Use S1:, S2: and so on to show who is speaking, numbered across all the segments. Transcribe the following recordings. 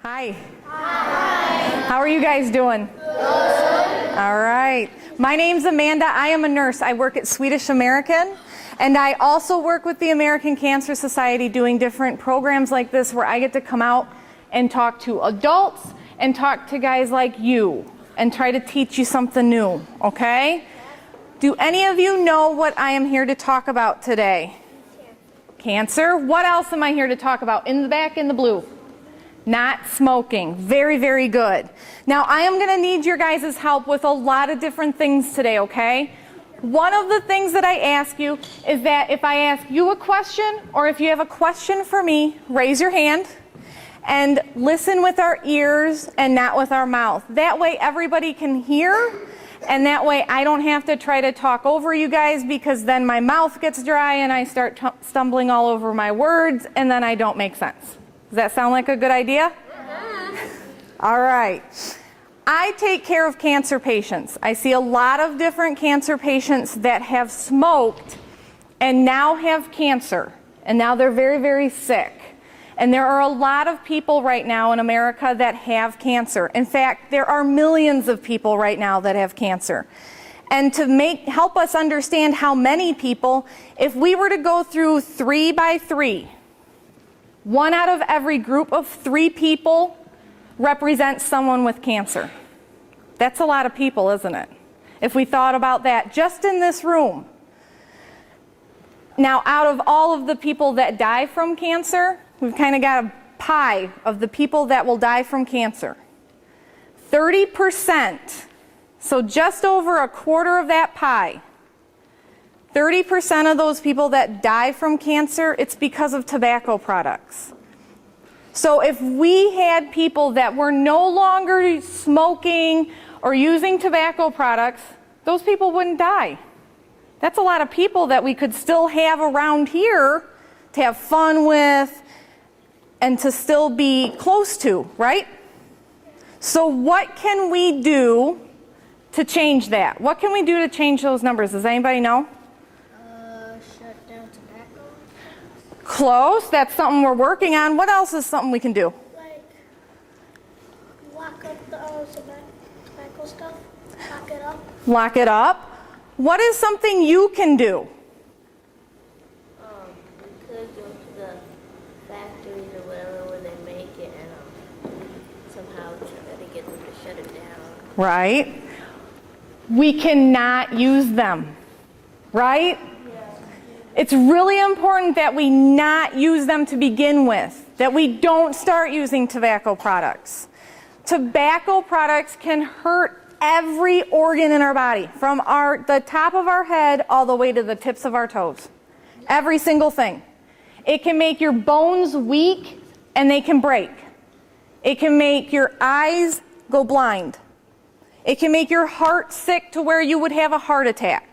S1: Hi. Hi. How are you guys doing? Good. All right. My name's Amanda. I am a nurse. I work at Swedish American, and I also work with the American Cancer Society doing different programs like this where I get to come out and talk to adults and talk to guys like you and try to teach you something new, okay? Do any of you know what I am here to talk about today? Cancer. What else am I here to talk about? In the back, in the blue. Not smoking. Very, very good. Now, I am going to need your guys' help with a lot of different things today, okay? One of the things that I ask you is that if I ask you a question or if you have a question for me, raise your hand and listen with our ears and not with our mouth. That way everybody can hear, and that way I don't have to try to talk over you guys, because then my mouth gets dry and I start stumbling all over my words and then I don't make sense. Does that sound like a good idea? All right. I take care of cancer patients. I see a lot of different cancer patients that have smoked and now have cancer. And now they're very, very sick. And there are a lot of people right now in America that have cancer. In fact, there are millions of people right now that have cancer. And to help us understand how many people, if we were to go through 3 by 3, 1 out of every group of 3 people represents someone with cancer. That's a lot of people, isn't it? If we thought about that just in this room. Now, out of all of the people that die from cancer, we've kind of got a pie of the people that will die from cancer. 30%, so just over a quarter of that pie, 30% of those people that die from cancer, it's because of tobacco products. So if we had people that were no longer smoking or using tobacco products, those people wouldn't die. That's a lot of people that we could still have around here to have fun with and to still be close to, right? So what can we do to change that? What can we do to change those numbers? Does anybody know?
S2: Shut down tobacco.
S1: Close. That's something we're working on. What else is something we can do?
S2: Like, lock up the tobacco stuff. Lock it up.
S1: Lock it up. What is something you can do?
S3: We could go to the factories or whatever where they make it and somehow try to get them to shut it down.
S1: Right. We cannot use them. Right? It's really important that we not use them to begin with, that we don't start using tobacco products. Tobacco products can hurt every organ in our body, from the top of our head all the way to the tips of our toes. Every single thing. It can make your bones weak and they can break. It can make your eyes go blind. It can make your heart sick to where you would have a heart attack.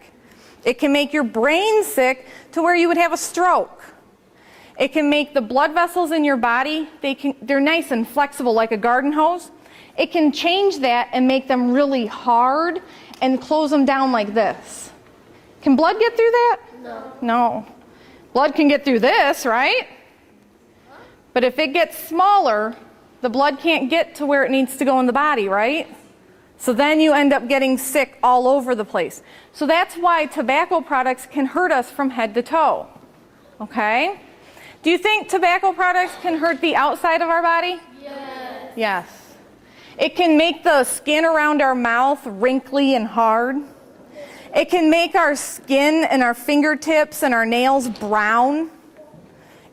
S1: It can make your brain sick to where you would have a stroke. It can make the blood vessels in your body, they're nice and flexible like a garden hose. It can change that and make them really hard and close them down like this. Can blood get through that?
S2: No.
S1: No. Blood can get through this, right? But if it gets smaller, the blood can't get to where it needs to go in the body, right? So then you end up getting sick all over the place. So that's why tobacco products can hurt us from head to toe. Okay? Do you think tobacco products can hurt the outside of our body?
S2: Yes.
S1: Yes. It can make the skin around our mouth wrinkly and hard. It can make our skin and our fingertips and our nails brown.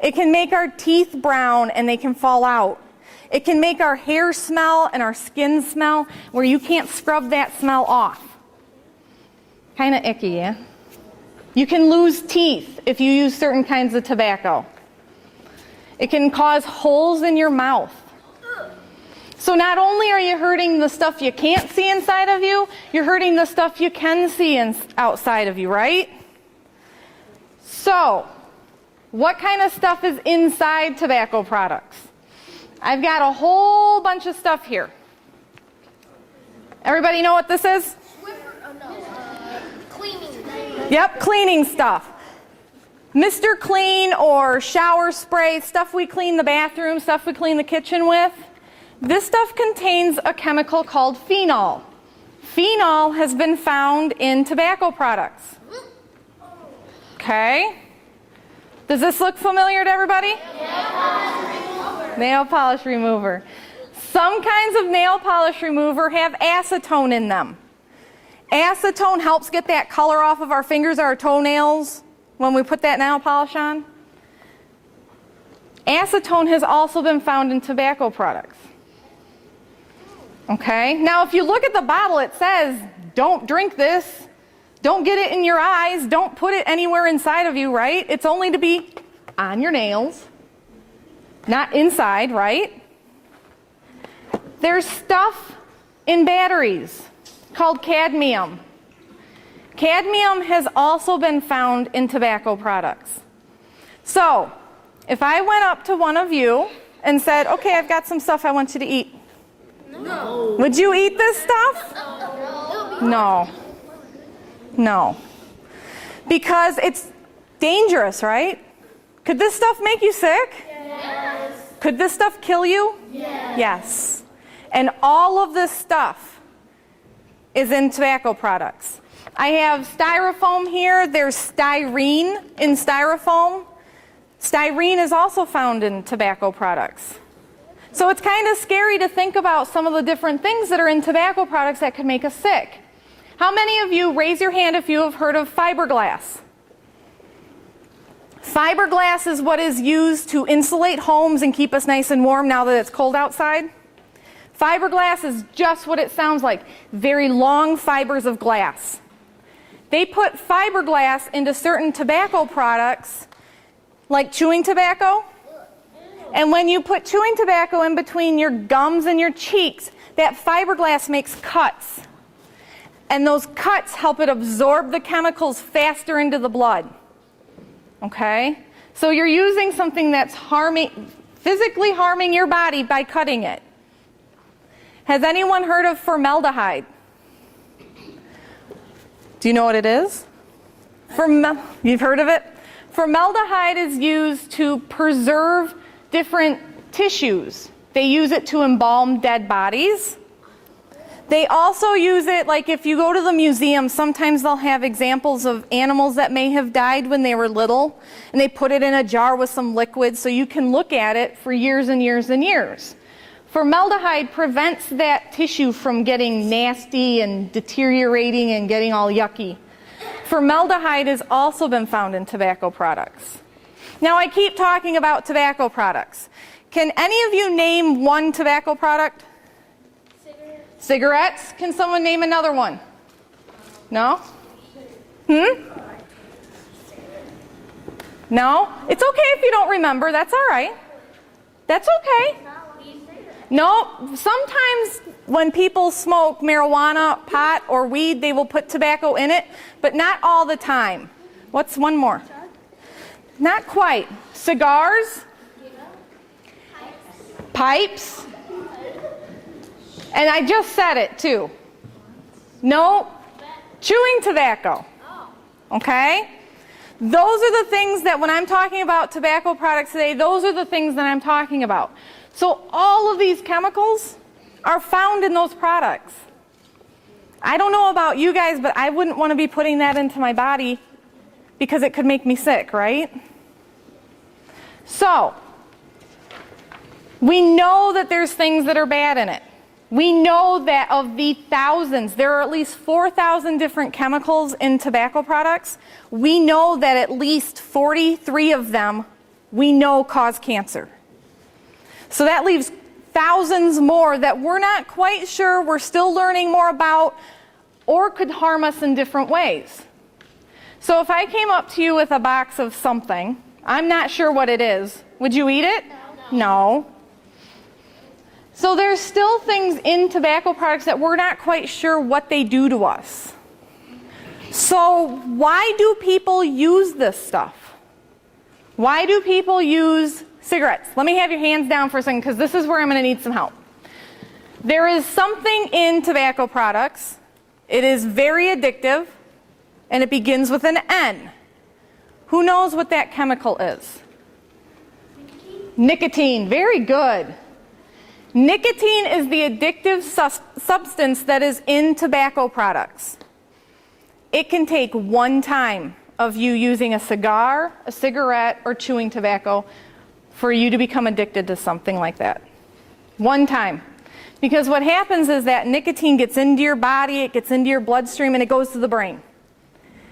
S1: It can make our teeth brown and they can fall out. It can make our hair smell and our skin smell where you can't scrub that smell off. Kind of icky, yeah? You can lose teeth if you use certain kinds of tobacco. It can cause holes in your mouth. So not only are you hurting the stuff you can't see inside of you, you're hurting the stuff you can see outside of you, right? So, what kind of stuff is inside tobacco products? I've got a whole bunch of stuff here. Everybody know what this is?
S2: Cleaning.
S1: Yep, cleaning stuff. Mr. Clean or shower spray, stuff we clean the bathroom, stuff we clean the kitchen with. This stuff contains a chemical called phenol. Phenol has been found in tobacco products. Okay? Does this look familiar to everybody? Nail polish remover. Some kinds of nail polish remover have acetone in them. Acetone helps get that color off of our fingers or our toenails when we put that nail polish on. Acetone has also been found in tobacco products. Okay? Now, if you look at the bottle, it says, don't drink this. Don't get it in your eyes. Don't put it anywhere inside of you, right? It's only to be on your nails, not inside, right? There's stuff in batteries called cadmium. Cadmium has also been found in tobacco products. So, if I went up to one of you and said, okay, I've got some stuff I want you to eat. No. Would you eat this stuff? No. No. Because it's dangerous, right? Could this stuff make you sick?
S2: Yes.
S1: Could this stuff kill you?
S2: Yes.
S1: Yes. And all of this stuff is in tobacco products. I have styrofoam here. There's styrene in styrofoam. Styrene is also found in tobacco products. So it's kind of scary to think about some of the different things that are in tobacco products that could make us sick. How many of you, raise your hand if you have heard of fiberglass? Fiberglass is what is used to insulate homes and keep us nice and warm now that it's cold outside. Fiberglass is just what it sounds like, very long fibers of glass. They put fiberglass into certain tobacco products, like chewing tobacco. And when you put chewing tobacco in between your gums and your cheeks, that fiberglass makes cuts. And those cuts help it absorb the chemicals faster into the blood. Okay? So you're using something that's physically harming your body by cutting it. Has anyone heard of formaldehyde? Do you know what it is? You've heard of it? Formaldehyde is used to preserve different tissues. They use it to embalm dead bodies. They also use it, like if you go to the museum, sometimes they'll have examples of animals that may have died when they were little, and they put it in a jar with some liquid so you can look at it for years and years and years. Formaldehyde prevents that tissue from getting nasty and deteriorating and getting all yucky. Formaldehyde has also been found in tobacco products. Now I keep talking about tobacco products. Can any of you name one tobacco product? Cigarettes. Can someone name another one? No? No? It's okay if you don't remember. That's all right. That's okay. No, sometimes when people smoke marijuana, pot, or weed, they will put tobacco in it, but not all the time. What's one more? Not quite. Cigars? Pipes? And I just said it too. No, chewing tobacco. Okay? Those are the things that when I'm talking about tobacco products today, those are the things that I'm talking about. So all of these chemicals are found in those products. I don't know about you guys, but I wouldn't want to be putting that into my body because it could make me sick, right? So, we know that there's things that are bad in it. We know that of the thousands, there are at least 4,000 different chemicals in tobacco products. We know that at least 43 of them we know cause cancer. So that leaves thousands more that we're not quite sure, we're still learning more about, or could harm us in different ways. So if I came up to you with a box of something, I'm not sure what it is, would you eat it? No. So there's still things in tobacco products that we're not quite sure what they do to us. So why do people use this stuff? Why do people use cigarettes? Let me have your hands down for a second because this is where I'm going to need some help. There is something in tobacco products. It is very addictive and it begins with an N. Who knows what that chemical is? Nicotine. Very good. Nicotine is the addictive substance that is in tobacco products. It can take one time of you using a cigar, a cigarette, or chewing tobacco for you to become addicted to something like that. One time. Because what happens is that nicotine gets into your body, it gets into your bloodstream, and it goes to the brain.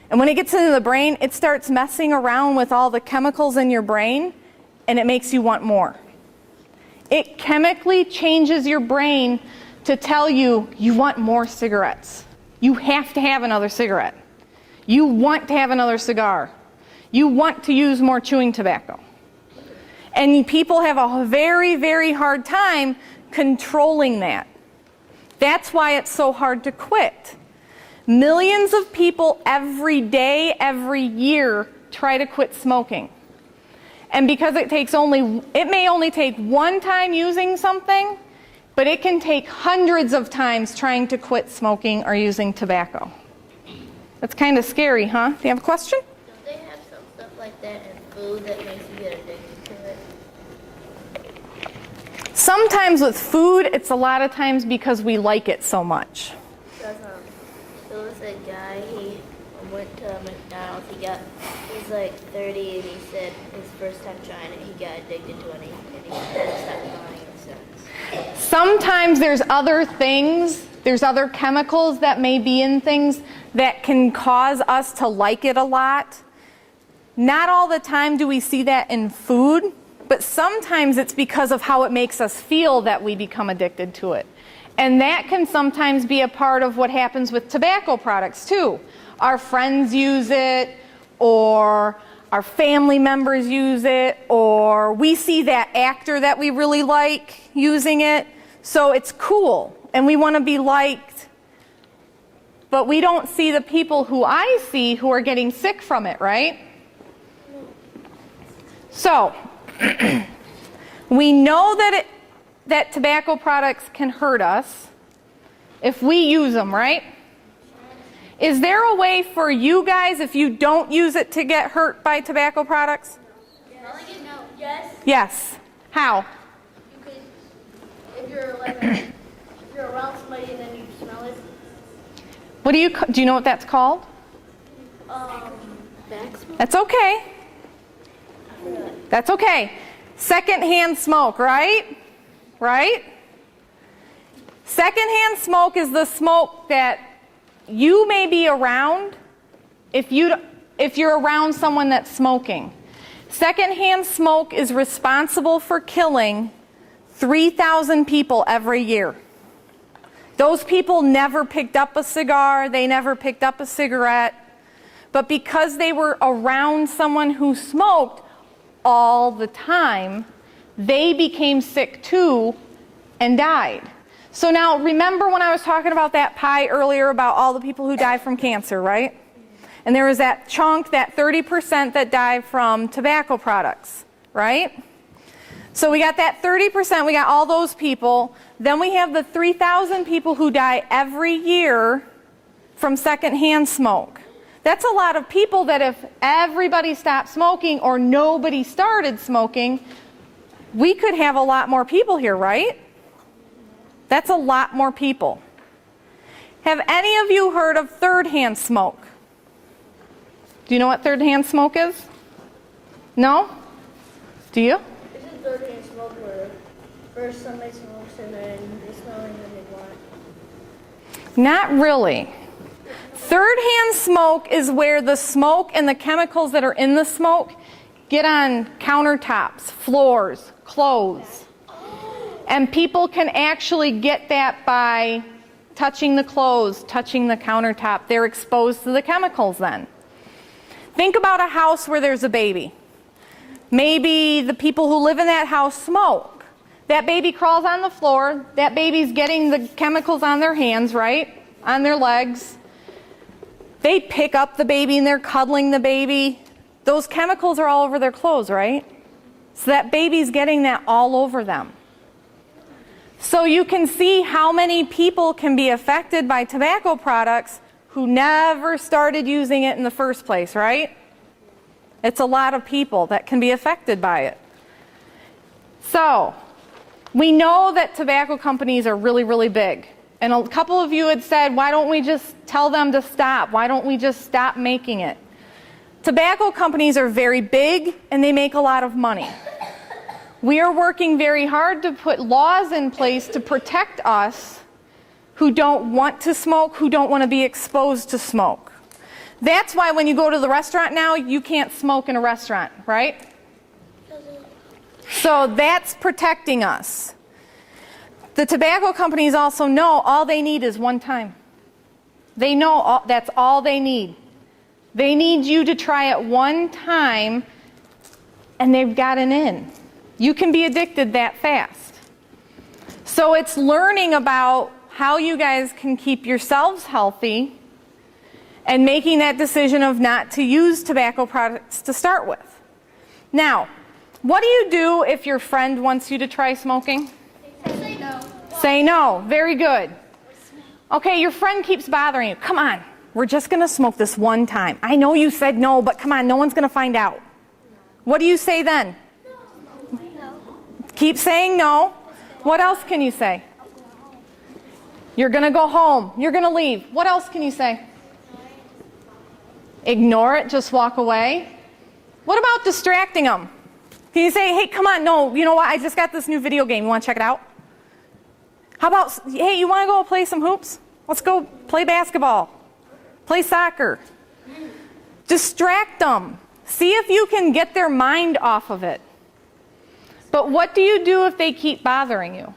S1: And when it gets into the brain, it starts messing around with all the chemicals in your brain, and it makes you want more. It chemically changes your brain to tell you, you want more cigarettes. You have to have another cigarette. You want to have another cigar. You want to use more chewing tobacco. And people have a very, very hard time controlling that. That's why it's so hard to quit. Millions of people every day, every year, try to quit smoking. And because it may only take one time using something, but it can take hundreds of times trying to quit smoking or using tobacco. That's kind of scary, huh? Do you have a question?
S3: Don't they have some stuff like that in food that makes you get addicted to it?
S1: Sometimes with food, it's a lot of times because we like it so much.
S3: Because there was a guy, he went to McDonald's, he's like 30, and he said his first time trying it, he got addicted to it, and he hasn't stopped buying it since.
S1: Sometimes there's other things, there's other chemicals that may be in things that can cause us to like it a lot. Not all the time do we see that in food, but sometimes it's because of how it makes us feel that we become addicted to it. And that can sometimes be a part of what happens with tobacco products too. Our friends use it, or our family members use it, or we see that actor that we really like using it. So it's cool, and we want to be liked. But we don't see the people who I see who are getting sick from it, right? So, we know that tobacco products can hurt us if we use them, right? Is there a way for you guys, if you don't use it, to get hurt by tobacco products?
S2: Yes.
S1: Yes. How?
S2: You could, if you're around somebody and then you smell it.
S1: What do you know what that's called?
S3: Back smoke?
S1: That's okay. That's okay. Secondhand smoke, right? Right? Secondhand smoke is the smoke that you may be around if you're around someone that's smoking. Secondhand smoke is responsible for killing 3,000 people every year. Those people never picked up a cigar, they never picked up a cigarette, but because they were around someone who smoked all the time, they became sick too and died. So now, remember when I was talking about that pie earlier about all the people who die from cancer, right? And there was that chunk, that 30% that died from tobacco products, right? So we got that 30%, we got all those people. Then we have the 3,000 people who die every year from secondhand smoke. That's a lot of people that if everybody stopped smoking or nobody started smoking, we could have a lot more people here, right? That's a lot more people. Have any of you heard of third-hand smoke? Do you know what third-hand smoke is? No? Do you?
S2: Isn't third-hand smoke where first somebody smokes and then they smell it and then they want it?
S1: Not really. Third-hand smoke is where the smoke and the chemicals that are in the smoke get on countertops, floors, clothes. And people can actually get that by touching the clothes, touching the countertop. They're exposed to the chemicals then. Think about a house where there's a baby. Maybe the people who live in that house smoke. That baby crawls on the floor. That baby's getting the chemicals on their hands, right? On their legs. They pick up the baby and they're cuddling the baby. Those chemicals are all over their clothes, right? So that baby's getting that all over them. So you can see how many people can be affected by tobacco products who never started using it in the first place, right? It's a lot of people that can be affected by it. So, We know that tobacco companies are really, really big. And a couple of you had said, why don't we just tell them to stop? Why don't we just stop making it? Tobacco companies are very big and they make a lot of money. We are working very hard to put laws in place to protect us who don't want to smoke, who don't want to be exposed to smoke. That's why when you go to the restaurant now, you can't smoke in a restaurant, right? So that's protecting us. The tobacco companies also know all they need is one time. They know that's all they need. They need you to try it one time and they've got an in. You can be addicted that fast. So it's learning about how you guys can keep yourselves healthy and making that decision of not to use tobacco products to start with. Now, what do you do if your friend wants you to try smoking?
S2: Say no.
S1: Say no. Very good. Okay, your friend keeps bothering you. Come on, we're just going to smoke this one time. I know you said no, but come on, no one's going to find out. What do you say then? Keep saying no. What else can you say? You're going to go home. You're going to leave. What else can you say? Ignore it. Just walk away. What about distracting them? Can you say, hey, come on, no, you know what? I just got this new video game. You want to check it out? How about, hey, you want to go play some hoops? Let's go play basketball. Play soccer. Distract them. See if you can get their mind off of it. But what do you do if they keep bothering you?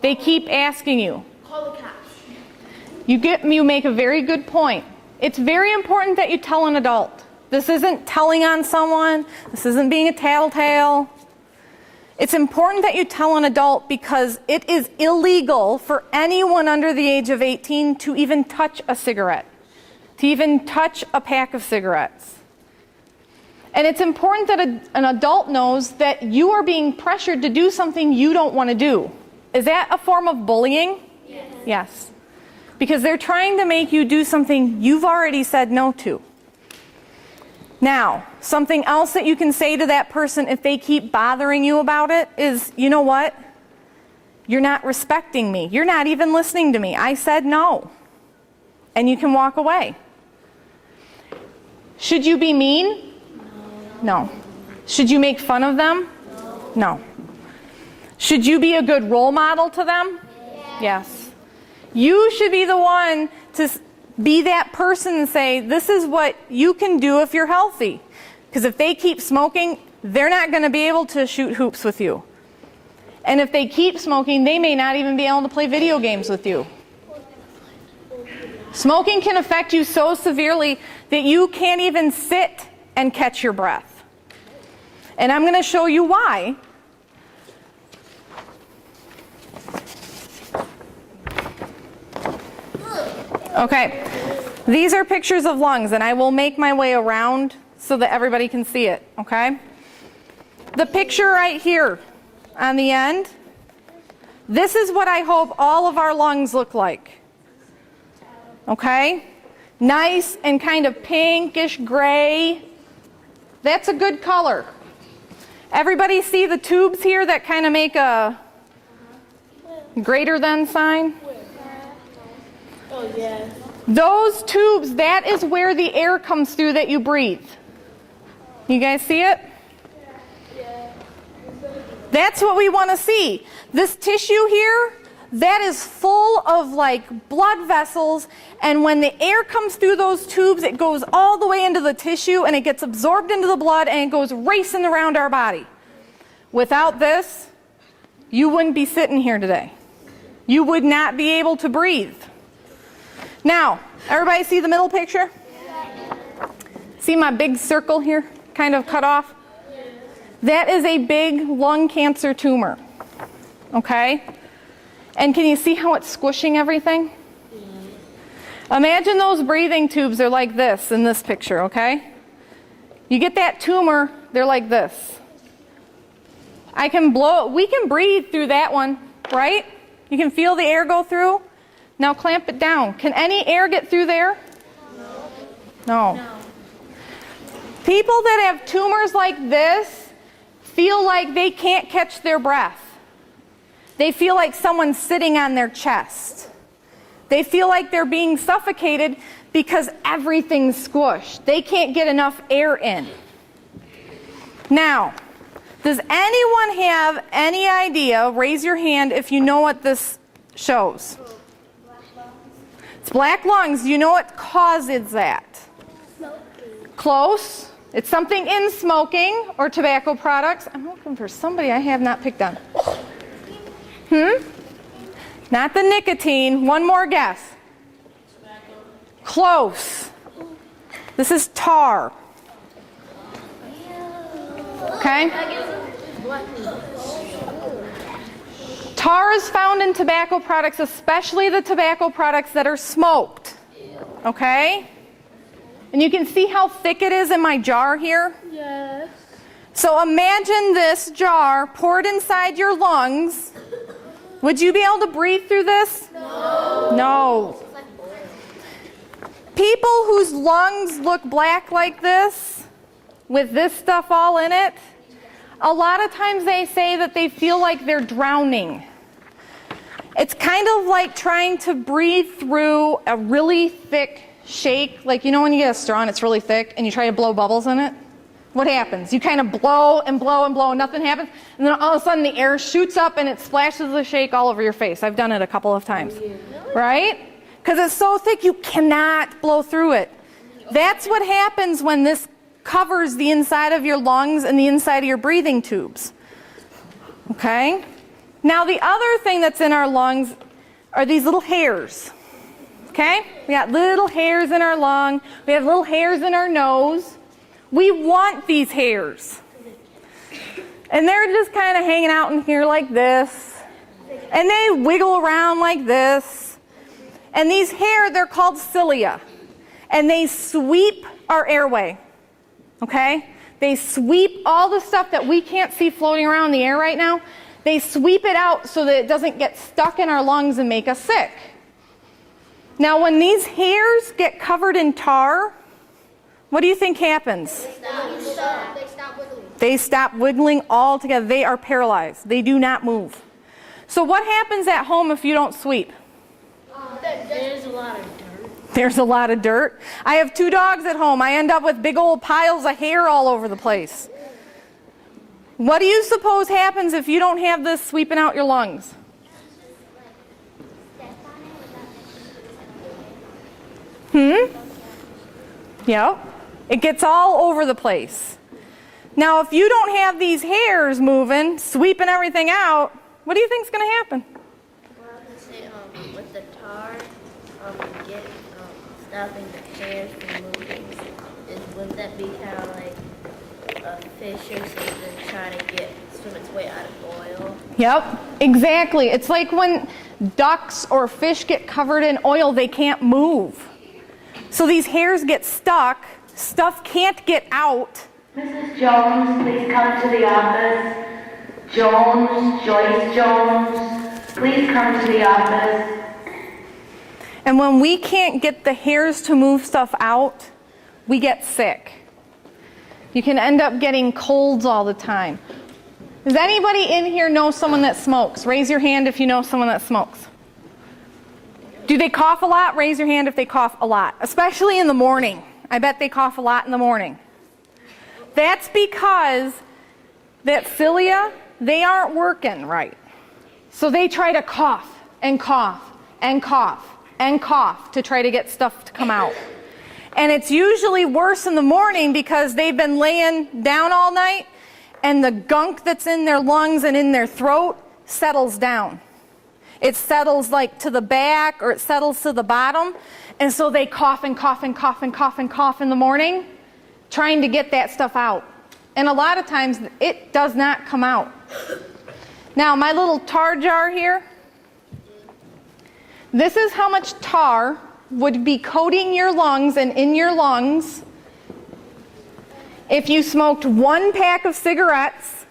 S1: They keep asking you.
S2: Call the cops.
S1: You make a very good point. It's very important that you tell an adult. This isn't telling on someone. This isn't being a tattletale. It's important that you tell an adult because it is illegal for anyone under the age of 18 to even touch a cigarette, to even touch a pack of cigarettes. And it's important that an adult knows that you are being pressured to do something you don't want to do. Is that a form of bullying?
S2: Yes.
S1: Yes. Because they're trying to make you do something you've already said no to. Now, something else that you can say to that person if they keep bothering you about it is, you know what? You're not respecting me. You're not even listening to me. I said no. And you can walk away. Should you be mean? No. Should you make fun of them? No. Should you be a good role model to them? Yes. You should be the one to be that person and say, this is what you can do if you're healthy. Because if they keep smoking, they're not going to be able to shoot hoops with you. And if they keep smoking, they may not even be able to play video games with you. Smoking can affect you so severely that you can't even sit and catch your breath. And I'm going to show you why. Okay, these are pictures of lungs, and I will make my way around so that everybody can see it, okay? The picture right here on the end, this is what I hope all of our lungs look like, okay? Nice and kind of pinkish gray. That's a good color. Everybody see the tubes here that kind of make a greater than sign?
S2: Oh, yeah.
S1: Those tubes, that is where the air comes through that you breathe. You guys see it?
S2: Yeah.
S1: That's what we want to see. This tissue here, that is full of like blood vessels, and when the air comes through those tubes, it goes all the way into the tissue and it gets absorbed into the blood and it goes racing around our body. Without this, you wouldn't be sitting here today. You would not be able to breathe. Now, everybody see the middle picture? See my big circle here, kind of cut off? That is a big lung cancer tumor, okay? And can you see how it's squishing everything? Imagine those breathing tubes are like this in this picture, okay? You get that tumor, they're like this. I can blow it. We can breathe through that one, right? You can feel the air go through. Now clamp it down. Can any air get through there? No. People that have tumors like this feel like they can't catch their breath. They feel like someone's sitting on their chest. They feel like they're being suffocated because everything's squished. They can't get enough air in. Now, does anyone have any idea, raise your hand if you know what this shows? It's black lungs. Do you know what causes that? Close. It's something in smoking or tobacco products. I'm looking for somebody I have not picked on. Not the nicotine. One more guess. Close. This is tar. Okay? Tar is found in tobacco products, especially the tobacco products that are smoked. Okay? And you can see how thick it is in my jar here?
S2: Yes.
S1: So imagine this jar poured inside your lungs. Would you be able to breathe through this?
S2: No.
S1: No. People whose lungs look black like this, with this stuff all in it, a lot of times they say that they feel like they're drowning. It's kind of like trying to breathe through a really thick shake. Like, you know when you get a straw and it's really thick and you try to blow bubbles in it? What happens? You kind of blow and blow and blow and nothing happens. And then all of a sudden the air shoots up and it splashes the shake all over your face. I've done it a couple of times. Right? Because it's so thick you cannot blow through it. That's what happens when this covers the inside of your lungs and the inside of your breathing tubes. Okay? Now the other thing that's in our lungs are these little hairs. Okay? We got little hairs in our lung. We have little hairs in our nose. We want these hairs. And they're just kind of hanging out in here like this. And they wiggle around like this. And these hairs, they're called cilia. And they sweep our airway. Okay? They sweep all the stuff that we can't see floating around in the air right now. They sweep it out so that it doesn't get stuck in our lungs and make us sick. Now, when these hairs get covered in tar, what do you think happens? They stop wiggling altogether. They are paralyzed. They do not move. So what happens at home if you don't sweep?
S2: There's a lot of dirt.
S1: There's a lot of dirt. I have 2 dogs at home. I end up with big old piles of hair all over the place. What do you suppose happens if you don't have this sweeping out your lungs? Yep. It gets all over the place. Now, if you don't have these hairs moving, sweeping everything out, what do you think is going to happen?
S3: Well, I would say with the tar, stopping the hairs from moving, wouldn't that be kind of like a fish or something trying to swim its way out of oil?
S1: Yep, exactly. It's like when ducks or fish get covered in oil, they can't move. So these hairs get stuck, stuff can't get out.
S4: Mrs. Jones, please come to the office. Jones, Joyce Jones, please come to the office.
S1: And when we can't get the hairs to move stuff out, we get sick. You can end up getting colds all the time. Does anybody in here know someone that smokes? Raise your hand if you know someone that smokes. Do they cough a lot? Raise your hand if they cough a lot, especially in the morning. I bet they cough a lot in the morning. That's because that cilia, they aren't working right. So they try to cough and cough and cough and cough to try to get stuff to come out. And it's usually worse in the morning because they've been laying down all night and the gunk that's in their lungs and in their throat settles down. It settles like to the back or it settles to the bottom. And so they cough and cough and cough and cough and cough in the morning, trying to get that stuff out. And a lot of times it does not come out. Now my little tar jar here, this is how much tar would be coating your lungs and in your lungs if you smoked 1 pack of cigarettes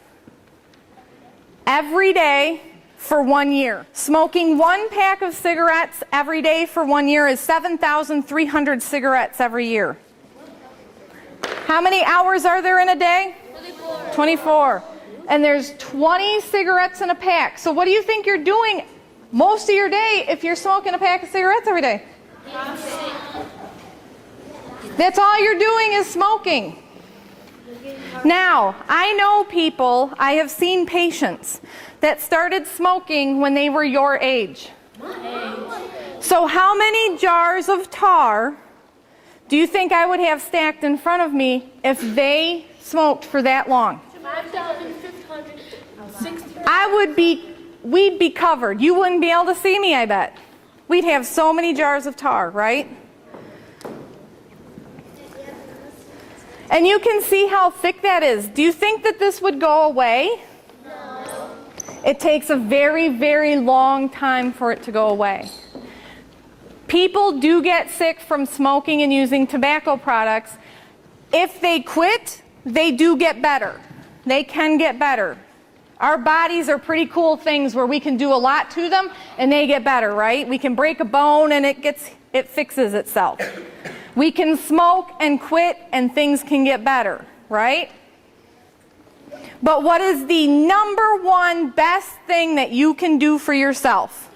S1: every day for 1 year. Smoking 1 pack of cigarettes every day for 1 year is 7,300 cigarettes every year. How many hours are there in a day? 24. and there's 20 cigarettes in a pack. So what do you think you're doing most of your day if you're smoking a pack of cigarettes every day? That's all you're doing is smoking. Now, I know people, I have seen patients that started smoking when they were your age. So how many jars of tar do you think I would have stacked in front of me if they smoked for that long?
S2: 5,560.
S1: We'd be covered. You wouldn't be able to see me, I bet. We'd have so many jars of tar, right? And you can see how thick that is. Do you think that this would go away?
S2: No.
S1: It takes a very, very long time for it to go away. People do get sick from smoking and using tobacco products. If they quit, they do get better. They can get better. Our bodies are pretty cool things where we can do a lot to them and they get better, right? We can break a bone and it fixes itself. We can smoke and quit and things can get better, right? But what is the number one best thing that you can do for yourself?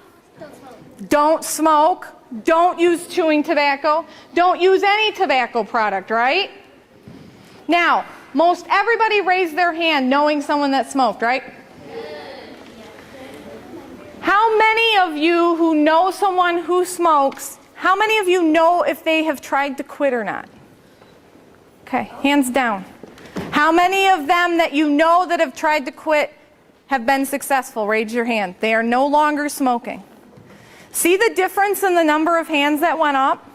S1: Don't smoke. Don't use chewing tobacco. Don't use any tobacco product, right? Now, most everybody raised their hand knowing someone that smoked, right? How many of you who know someone who smokes, how many of you know if they have tried to quit or not? Okay, hands down. How many of them that you know that have tried to quit have been successful? Raise your hand. They are no longer smoking. See the difference in the number of hands that went up?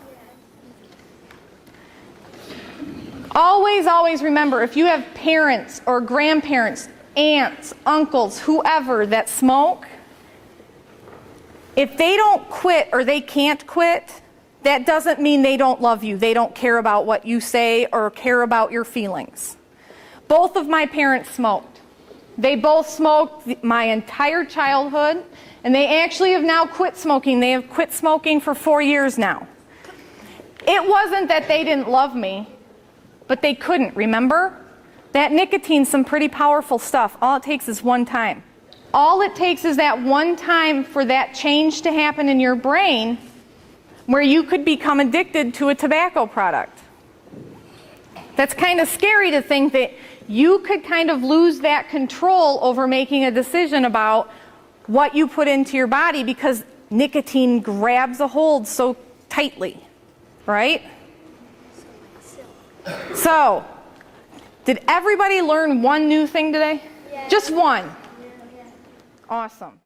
S1: Always, always remember, if you have parents or grandparents, aunts, uncles, whoever that smoke, if they don't quit or they can't quit, that doesn't mean they don't love you. They don't care about what you say or care about your feelings. Both of my parents smoked. They both smoked my entire childhood, and they actually have now quit smoking. They have quit smoking for 4 years now. It wasn't that they didn't love me, but they couldn't, remember? That nicotine's some pretty powerful stuff. All it takes is one time. All it takes is that one time for that change to happen in your brain where you could become addicted to a tobacco product. That's kind of scary to think that you could kind of lose that control over making a decision about what you put into your body because nicotine grabs a hold so tightly, right? So, did everybody learn one new thing today?
S2: Yeah.
S1: Just one?
S2: Yeah.
S1: Awesome.